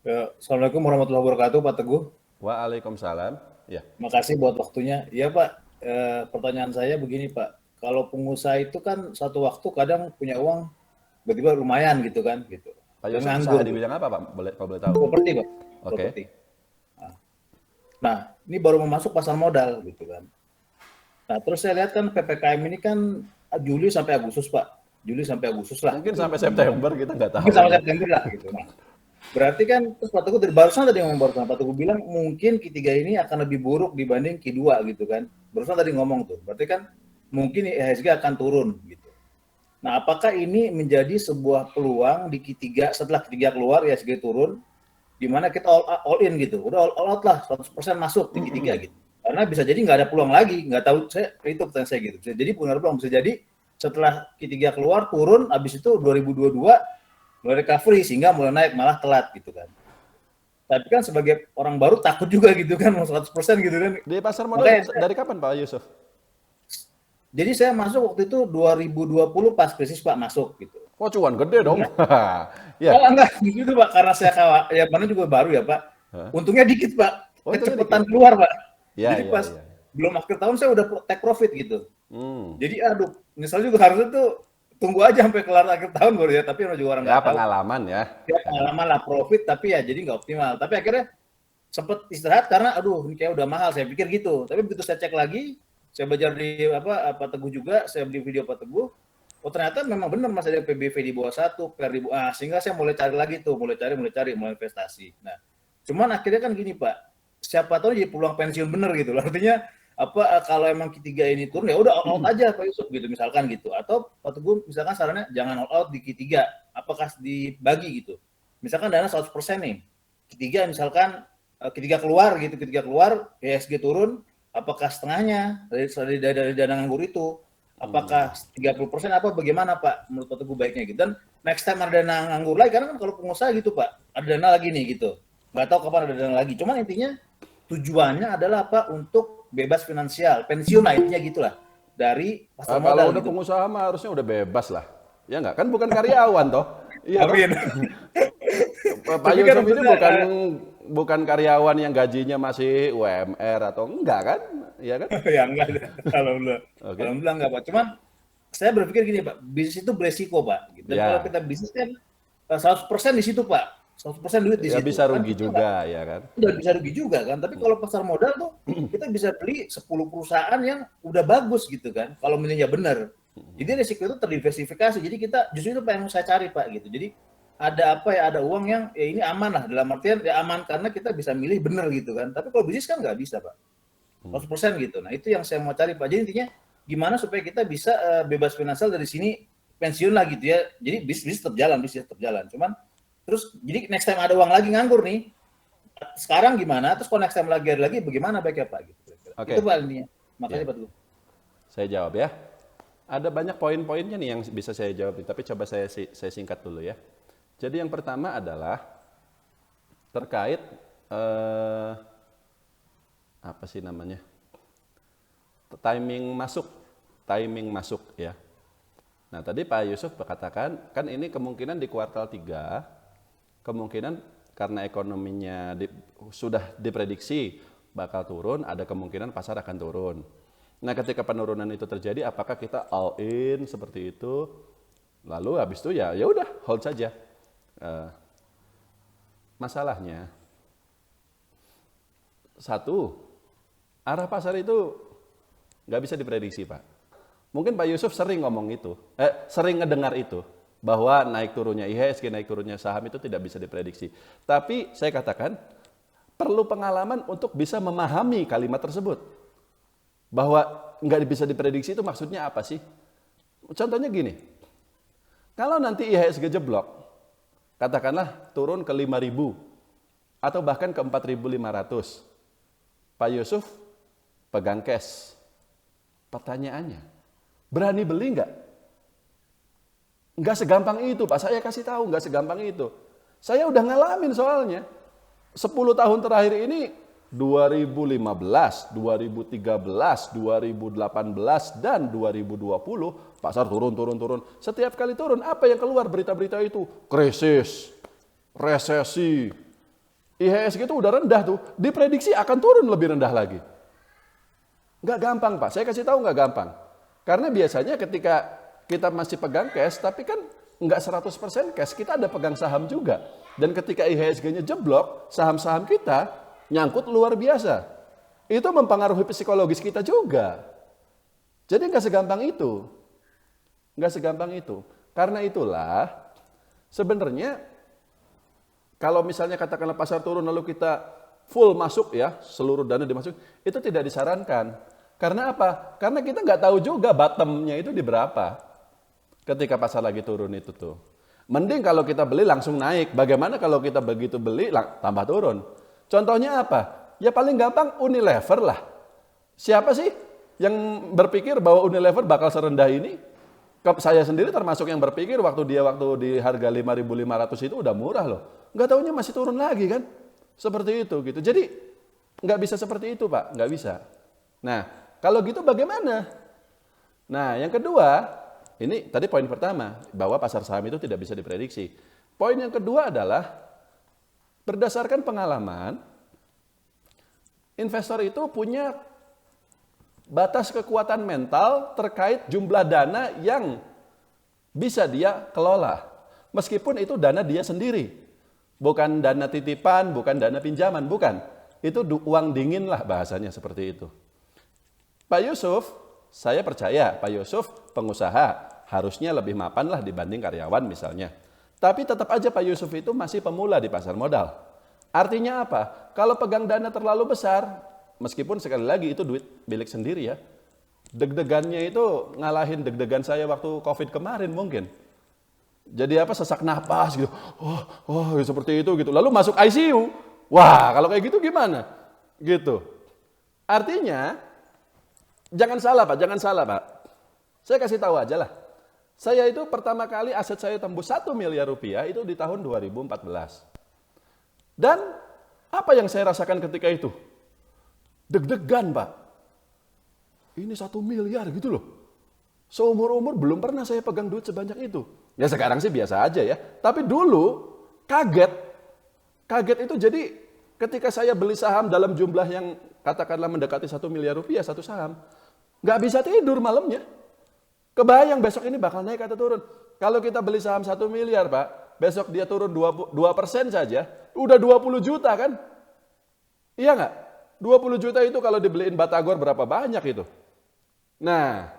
Ya, Assalamualaikum warahmatullahi wabarakatuh, Pak Teguh. Waalaikumsalam. Ya, Makasih buat waktunya. Iya, Pak. Pertanyaan saya begini, Pak. Kalau pengusaha itu kan satu waktu kadang punya uang tiba-tiba lumayan gitu kan, gitu. Pak Dan Yusuf usaha nganggur di tuh. bidang apa, Pak? Boleh, kalau boleh tahu. Properti, Pak. Oke. Properti. Nah, ini baru mau masuk pasar modal gitu kan. Nah, terus saya lihat kan PPKM ini kan Juli sampai Agustus, Pak. Juli sampai Agustus lah Mungkin gitu. sampai September kita nggak Mungkin tahu sampai nih. September lah gitu. Nah, berarti kan terus Pak Teguh dari barusan tadi ngomong barusan Pak Teguh bilang mungkin Q3 ini akan lebih buruk dibanding Q2 gitu kan. Barusan tadi ngomong tuh. Berarti kan mungkin IHSG akan turun gitu. Nah, apakah ini menjadi sebuah peluang di Q3 setelah Q3 keluar IHSG turun di mana kita all in gitu. Udah all out lah 100% masuk di Q3 gitu. Karena bisa jadi nggak ada peluang lagi, nggak tahu saya itu pertanyaan saya gitu. Bisa jadi punya peluang, bisa jadi setelah Q3 keluar turun, habis itu 2022 mulai recovery sehingga mulai naik malah telat gitu kan. Tapi kan sebagai orang baru takut juga gitu kan mau 100% gitu kan. Di pasar modal Makanya saya, dari kapan, Pak Yusuf? jadi saya masuk waktu itu 2020 pas krisis Pak masuk gitu. Oh, cuan gede dong. Sebenarnya Ya. oh enggak gitu Pak karena saya ya mana juga baru ya Pak. Hah? Untungnya dikit Pak. Oh, untungnya Kecepatan dikit. keluar Pak. Ya, Jadi ya, pas ya. belum akhir tahun saya udah take profit gitu. Hmm. Jadi aduh, misalnya juga harusnya tuh tunggu aja sampai kelar akhir tahun baru ya, tapi juga orang Ya, nggak tahu. pengalaman ya. Ya Kan? pengalaman lah profit tapi ya jadi nggak optimal. Tapi akhirnya sempet istirahat karena aduh ini kayak udah mahal saya pikir gitu. Tapi begitu saya cek lagi, saya belajar di apa Teguh juga, saya beli video Pak Teguh. Oh ternyata memang benar Mas ada PBV di bawah 1 per ribu. Sehingga saya mulai cari lagi tuh, mulai investasi. Nah, cuman akhirnya kan gini Pak, siapa tahu jadi peluang pensiun bener gitu. Artinya kalau emang Q3 ini turun ya udah all out aja Pak Yusuf gitu misalkan gitu. Atau Pak Teguh misalkan sarannya jangan all out di Q3, apakah dibagi gitu. Misalkan dana 100% nih. Q3 misalkan Q3 keluar gitu, Q3 keluar, IHSG turun, apakah setengahnya dari dana nganggur itu? Apakah 30% apa bagaimana Pak menurut Pak Teguh baiknya gitu. Dan next time ada dana nganggur lagi karena kan kalau pengusaha gitu Pak, ada dana lagi nih gitu. Nggak tahu kapan ada dana lagi. Cuman intinya tujuannya adalah apa untuk bebas finansial, pensiun lah intinya gitulah dari pasar Kalau modal udah gitu. pengusaha mah harusnya udah bebas lah. Ya nggak? Kan bukan karyawan toh. Iya toh? Amin. Pak Tapi kan Yusuf ini maksudnya bukan karyawan yang gajinya masih UMR atau enggak kan? Iya kan? ya enggak ada. Alhamdulillah. Oke. Alhamdulillah enggak Pak. Cuman saya berpikir gini Pak, bisnis itu beresiko Pak. Dan kalau Ya, kita bisnis kan 100% di situ Pak. 100% duit di ya situ. bisa Kan rugi kita nggak juga ya kan? udah bisa rugi juga kan. Tapi kalau pasar modal tuh kita bisa beli 10 perusahaan yang udah bagus gitu kan. Kalau milihnya benar. Jadi resiko itu terdiversifikasi. Jadi kita justru itu yang saya cari Pak gitu. Jadi ada apa ya, ada uang yang ya ini aman lah dalam artian ya aman karena kita bisa milih benar gitu kan. Tapi kalau bisnis kan nggak bisa Pak. 100% gitu. Nah, itu yang saya mau cari Pak. Jadi intinya gimana supaya kita bisa bebas finansial dari sini pensiun lah gitu ya. Jadi bisnis tetap jalan, Cuman terus jadi next time ada uang lagi nganggur nih. Sekarang gimana? Terus kalau next time lagi ada lagi bagaimana baiknya Pak gitu. Itu Oke, Pak intinya. ya. Makanya Pak Teguh. Saya jawab ya. Ada banyak poin-poinnya nih yang bisa saya jawab, tapi coba saya singkat dulu ya. Jadi yang pertama adalah terkait apa sih namanya? Timing masuk ya. Nah, tadi Pak Yusuf berkatakan kan ini kemungkinan di kuartal 3 kemungkinan karena ekonominya sudah diprediksi bakal turun, ada kemungkinan pasar akan turun. Nah, ketika penurunan itu terjadi, apakah kita all in seperti itu? Lalu habis itu ya udah hold saja. Masalahnya satu, arah pasar itu nggak bisa diprediksi, Pak. Mungkin Pak Yusuf sering ngomong itu, sering ngedengar itu, bahwa naik turunnya IHSG, naik turunnya saham itu tidak bisa diprediksi. Tapi saya katakan, perlu pengalaman untuk bisa memahami kalimat tersebut. Bahwa nggak bisa diprediksi itu maksudnya apa sih? Contohnya gini, kalau nanti IHSG jeblok, katakanlah turun ke 5.000 atau bahkan ke 4.500, Pak Yusuf pegang cash. Pertanyaannya, berani beli nggak? Nggak segampang itu, Pak. Saya kasih tahu, nggak segampang itu. Saya udah ngalamin soalnya. 10 tahun terakhir ini 2015, 2013, 2018, dan 2020 pasar turun. Setiap kali turun, apa yang keluar berita-berita itu? Krisis, resesi, IHSG itu udah rendah tuh, diprediksi akan turun lebih rendah lagi. Nggak gampang Pak, saya kasih tahu nggak gampang. Karena biasanya ketika kita masih pegang cash, tapi kan nggak 100% cash, kita ada pegang saham juga. Dan ketika IHSG-nya jeblok, saham-saham kita nyangkut luar biasa. Itu mempengaruhi psikologis kita juga. Jadi nggak segampang itu. Nggak segampang itu. Karena itulah sebenarnya kalau misalnya katakanlah pasar turun lalu kita full masuk ya, seluruh dana dimasukin, itu tidak disarankan. Karena apa? Karena kita nggak tahu juga bottom-nya itu di berapa ketika pasar lagi turun itu tuh. Mending kalau kita beli langsung naik. Bagaimana kalau kita begitu beli tambah turun? Contohnya apa? Ya paling gampang Unilever lah. Siapa sih yang berpikir bahwa Unilever bakal serendah ini? Saya sendiri termasuk yang berpikir waktu di harga 5.500 itu udah murah loh. Nggak taunya masih turun lagi kan? Seperti itu gitu. Jadi nggak bisa seperti itu Pak, nggak bisa. Nah kalau gitu bagaimana? Nah yang kedua, ini tadi poin pertama bahwa pasar saham itu tidak bisa diprediksi. Poin yang kedua adalah berdasarkan pengalaman, investor itu punya batas kekuatan mental terkait jumlah dana yang bisa dia kelola. Meskipun itu dana dia sendiri. Bukan dana titipan, bukan dana pinjaman, bukan. Itu uang dingin lah bahasanya seperti itu. Pak Yusuf, saya percaya Pak Yusuf pengusaha harusnya lebih mapan lah dibanding karyawan misalnya. Tapi tetap aja Pak Yusuf itu masih pemula di pasar modal. Artinya apa? Kalau pegang dana terlalu besar, meskipun sekali lagi itu duit milik sendiri ya. Deg-degannya itu ngalahin deg-degan saya waktu COVID kemarin mungkin. Jadi apa sesak napas gitu. Oh, seperti itu gitu. Lalu masuk ICU. Wah, kalau kayak gitu gimana? Gitu. Artinya jangan salah Pak. Saya kasih tahu aja lah. Saya itu pertama kali aset saya tembus 1 miliar rupiah itu di tahun 2014. Dan apa yang saya rasakan ketika itu? Deg-degan Pak. Ini 1 miliar gitu loh. Seumur-umur belum pernah saya pegang duit sebanyak itu. Ya sekarang sih biasa aja ya. Tapi dulu kaget. Kaget itu jadi ketika saya beli saham dalam jumlah yang katakanlah mendekati 1 miliar rupiah satu saham. Nggak bisa tidur malamnya. Kebayang besok ini bakal naik atau turun. Kalau kita beli saham 1 miliar Pak, besok dia turun 2% saja, udah 20 juta kan? Iya nggak? 20 juta itu kalau dibeliin Batagor berapa banyak itu? Nah,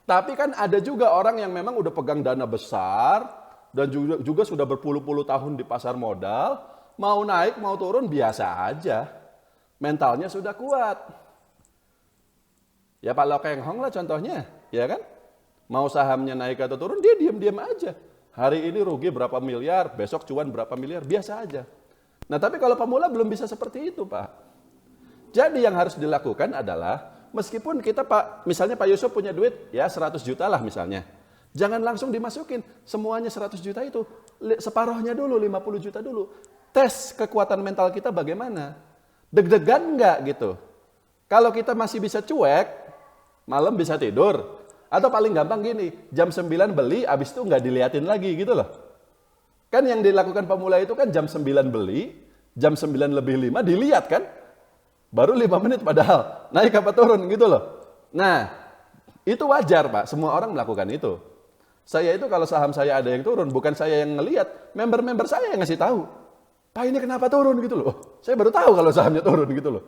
tapi kan ada juga orang yang memang udah pegang dana besar dan juga sudah berpuluh-puluh tahun di pasar modal, mau naik mau turun biasa aja. Mentalnya sudah kuat. Ya Pak Lokeng Hong lah contohnya, ya kan? Mau sahamnya naik atau turun, dia diam-diam aja. Hari ini rugi berapa miliar, besok cuan berapa miliar, biasa aja. Nah tapi kalau pemula belum bisa seperti itu Pak. Jadi yang harus dilakukan adalah, meskipun kita Pak, misalnya Pak Yusuf punya duit ya 100 juta lah misalnya. Jangan langsung dimasukin semuanya 100 juta itu. Separohnya dulu, 50 juta dulu. Tes kekuatan mental kita bagaimana. Deg-degan enggak gitu. Kalau kita masih bisa cuek, malam bisa tidur. Atau paling gampang gini, jam 9 beli, abis itu nggak diliatin lagi gitu loh. Kan yang dilakukan pemula itu kan jam 9 beli, jam 9 lebih 5 dilihat kan. Baru 5 menit padahal, naik apa turun gitu loh. Nah, itu wajar Pak, semua orang melakukan itu. Saya itu kalau saham saya ada yang turun, bukan saya yang ngelihat, member-member saya yang ngasih tahu. Pak ini kenapa turun gitu loh. Saya baru tahu kalau sahamnya turun gitu loh.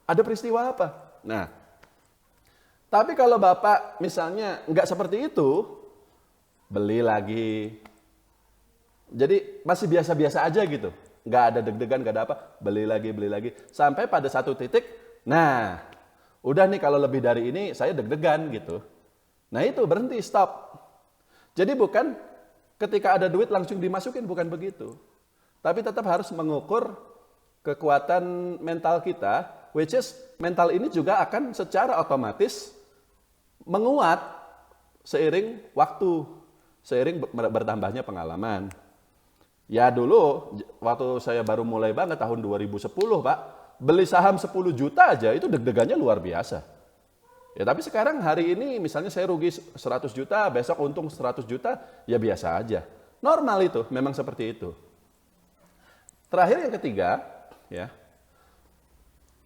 Ada peristiwa apa? Nah, tapi kalau Bapak misalnya nggak seperti itu, beli lagi. Jadi masih biasa-biasa aja gitu. Nggak ada deg-degan, nggak ada apa. Beli lagi. Sampai pada satu titik, nah udah nih kalau lebih dari ini saya deg-degan gitu. Nah itu berhenti, stop. Jadi bukan ketika ada duit langsung dimasukin, bukan begitu. Tapi tetap harus mengukur kekuatan mental kita, which is mental ini juga akan secara otomatis menguat seiring waktu, seiring bertambahnya pengalaman. Ya dulu, waktu saya baru mulai banget tahun 2010 Pak, beli saham 10 juta aja itu deg-degannya luar biasa. Ya tapi sekarang hari ini misalnya saya rugi 100 juta, besok untung 100 juta, ya biasa aja. Normal itu, memang seperti itu. Terakhir yang ketiga, ya,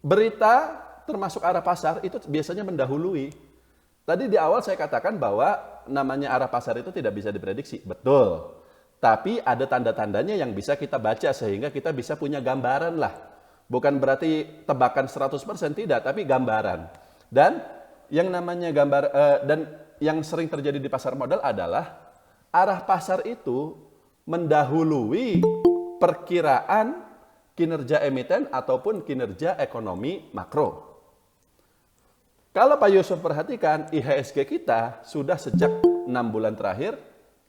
berita termasuk arah pasar itu biasanya mendahului. Tadi di awal saya katakan bahwa namanya arah pasar itu tidak bisa diprediksi. Betul. Tapi ada tanda-tandanya yang bisa kita baca sehingga kita bisa punya gambaran lah. Bukan berarti tebakan 100% tidak, tapi gambaran. Dan yang namanya dan yang sering terjadi di pasar modal adalah arah pasar itu mendahului perkiraan kinerja emiten ataupun kinerja ekonomi makro. Kalau Pak Yusuf perhatikan, IHSG kita sudah sejak 6 bulan terakhir,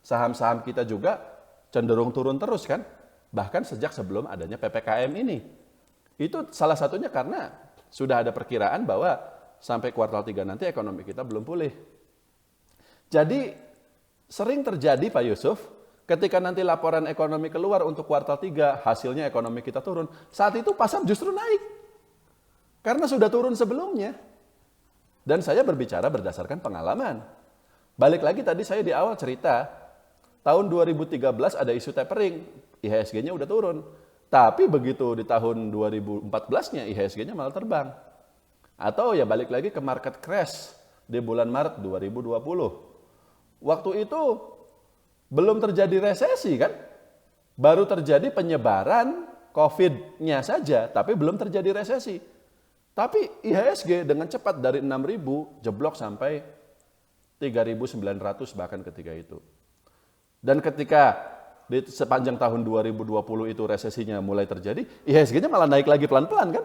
saham-saham kita juga cenderung turun terus kan? Bahkan sejak sebelum adanya PPKM ini. Itu salah satunya karena sudah ada perkiraan bahwa sampai kuartal 3 nanti ekonomi kita belum pulih. Jadi sering terjadi Pak Yusuf, ketika nanti laporan ekonomi keluar untuk kuartal 3, hasilnya ekonomi kita turun. Saat itu pasar justru naik. Karena sudah turun sebelumnya. Dan saya berbicara berdasarkan pengalaman. Balik lagi tadi saya di awal cerita, tahun 2013 ada isu tapering, IHSG-nya udah turun. Tapi begitu di tahun 2014-nya IHSG-nya malah terbang. Atau ya balik lagi ke market crash di bulan Maret 2020. Waktu itu belum terjadi resesi kan? Baru terjadi penyebaran COVID-nya saja, tapi belum terjadi resesi. Tapi IHSG dengan cepat dari 6.000 jeblok sampai 3.900 bahkan ketika itu. Dan ketika di sepanjang tahun 2020 itu resesinya mulai terjadi, IHSG-nya malah naik lagi pelan-pelan kan?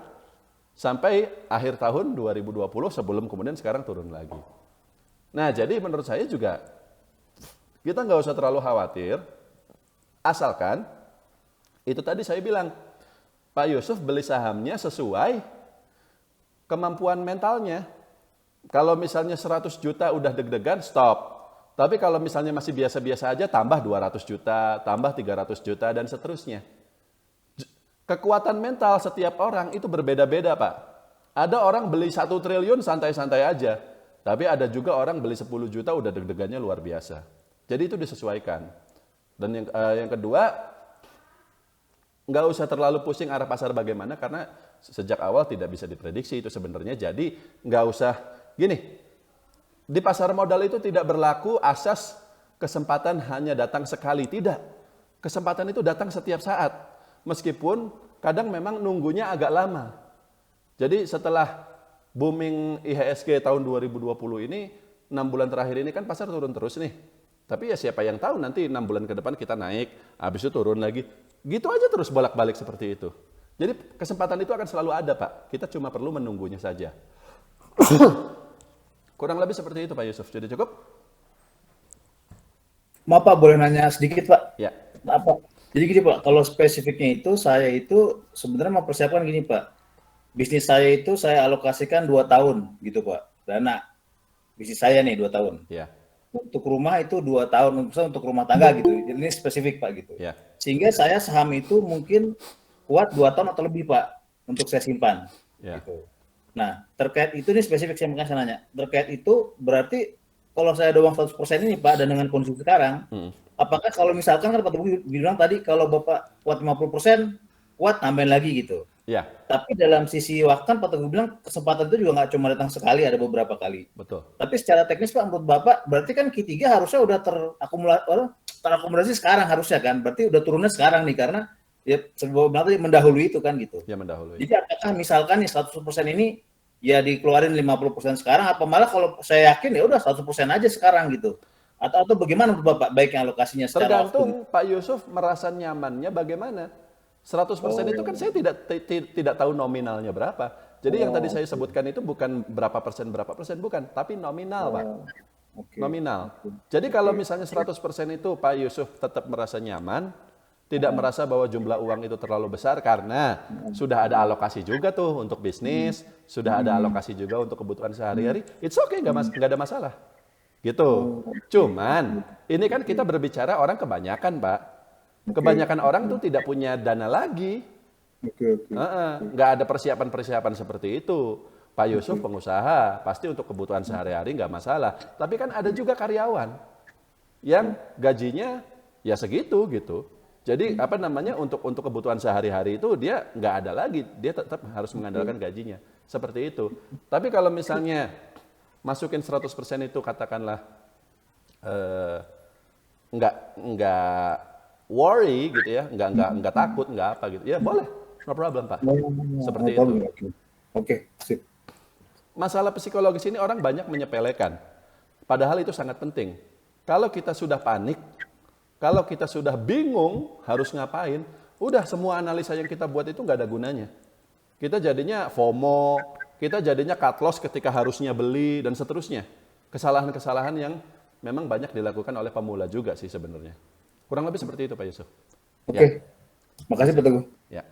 Sampai akhir tahun 2020 sebelum kemudian sekarang turun lagi. Nah jadi menurut saya juga kita nggak usah terlalu khawatir, asalkan itu tadi saya bilang, Pak Yusuf beli sahamnya sesuai kemampuan mentalnya. Kalau misalnya 100 juta udah deg-degan, stop. Tapi kalau misalnya masih biasa-biasa aja, tambah 200 juta, tambah 300 juta, dan seterusnya. Kekuatan mental setiap orang itu berbeda-beda, Pak. Ada orang beli 1 triliun santai-santai aja. Tapi ada juga orang beli 10 juta udah deg-degannya luar biasa. Jadi itu disesuaikan. Dan yang kedua, nggak usah terlalu pusing arah pasar bagaimana, karena sejak awal tidak bisa diprediksi itu sebenarnya. Jadi nggak usah gini, di pasar modal itu tidak berlaku asas kesempatan hanya datang sekali, tidak. Kesempatan itu datang setiap saat, meskipun kadang memang nunggunya agak lama. Jadi setelah booming IHSG tahun 2020 ini, 6 bulan terakhir ini kan pasar turun terus nih. Tapi ya siapa yang tahu nanti 6 bulan ke depan kita naik, habis itu turun lagi. Gitu aja terus bolak-balik seperti itu. Jadi kesempatan itu akan selalu ada, Pak. Kita cuma perlu menunggunya saja. Kurang lebih seperti itu, Pak Yusuf. Jadi cukup? Maaf Pak, boleh nanya sedikit Pak? Ya. Apa? Jadi gini Pak, kalau spesifiknya itu saya itu sebenarnya mempersiapkan gini Pak. Bisnis saya itu saya alokasikan 2 tahun gitu Pak. Dana. Bisnis saya nih 2 tahun. Ya. Untuk rumah itu 2 tahun, misalnya untuk rumah tangga gitu. Jadi ini spesifik Pak gitu. Ya. Sehingga saya saham itu mungkin kuat 2 tahun atau lebih Pak untuk saya simpan. Ya. Gitu. Nah, terkait itu nih spesifik saya nanya. Terkait itu berarti kalau saya ada uang 100% ini Pak, dan dengan kondisi sekarang, apakah kalau misalkan kan Pak Teguh bilang tadi kalau Bapak kuat 50%, kuat tambahin lagi gitu. Ya. Tapi dalam sisi waktu kan Pak Teguh bilang kesempatan itu juga nggak cuma datang sekali, ada beberapa kali. Betul. Tapi secara teknis Pak, menurut Bapak, berarti kan Q3 harusnya udah terakumulasi sekarang harusnya kan. Berarti udah turunnya sekarang nih, karena ya sebenarnya mendahului itu kan gitu. Ya mendahului. Jadi apakah misalkan nih 100% ini ya dikeluarin 50% sekarang, apa malah kalau saya yakin ya udah 100% aja sekarang gitu. Atau bagaimana menurut Bapak baiknya alokasinya secara tergantung waktu. Pak Yusuf merasa nyamannya bagaimana. 100% itu kan saya tidak tahu nominalnya berapa. Jadi yang tadi saya sebutkan itu bukan berapa persen, bukan, tapi nominal, Pak. Nominal. Jadi kalau misalnya 100% itu Pak Yusuf tetap merasa nyaman, tidak merasa bahwa jumlah uang itu terlalu besar karena sudah ada alokasi juga tuh untuk bisnis, sudah ada alokasi juga untuk kebutuhan sehari-hari, it's okay, nggak ada masalah. Gitu. Cuman ini kan kita berbicara orang kebanyakan, Pak. Kebanyakan orang tuh tidak punya dana lagi. Nggak ada persiapan-persiapan seperti itu. Pak Yusuf pengusaha, pasti untuk kebutuhan sehari-hari nggak masalah. Tapi kan ada juga karyawan yang gajinya ya segitu gitu. Jadi apa namanya untuk kebutuhan sehari-hari itu dia nggak ada lagi, dia tetap harus mengandalkan gajinya. Seperti itu. Tapi kalau misalnya masukin 100% itu katakanlah nggak worry gitu ya, nggak takut, nggak apa gitu. Ya boleh, no problem Pak. Seperti itu. Oke, sip. Masalah psikologis ini orang banyak menyepelekan. Padahal itu sangat penting. Kalau kita sudah panik, kalau kita sudah bingung harus ngapain, udah semua analisa yang kita buat itu nggak ada gunanya. Kita jadinya FOMO, kita jadinya cut loss ketika harusnya beli, dan seterusnya. Kesalahan-kesalahan yang memang banyak dilakukan oleh pemula juga sih sebenarnya. Kurang lebih seperti itu Pak Yusuf. Oke. Makasih Pak Teguh. Ya.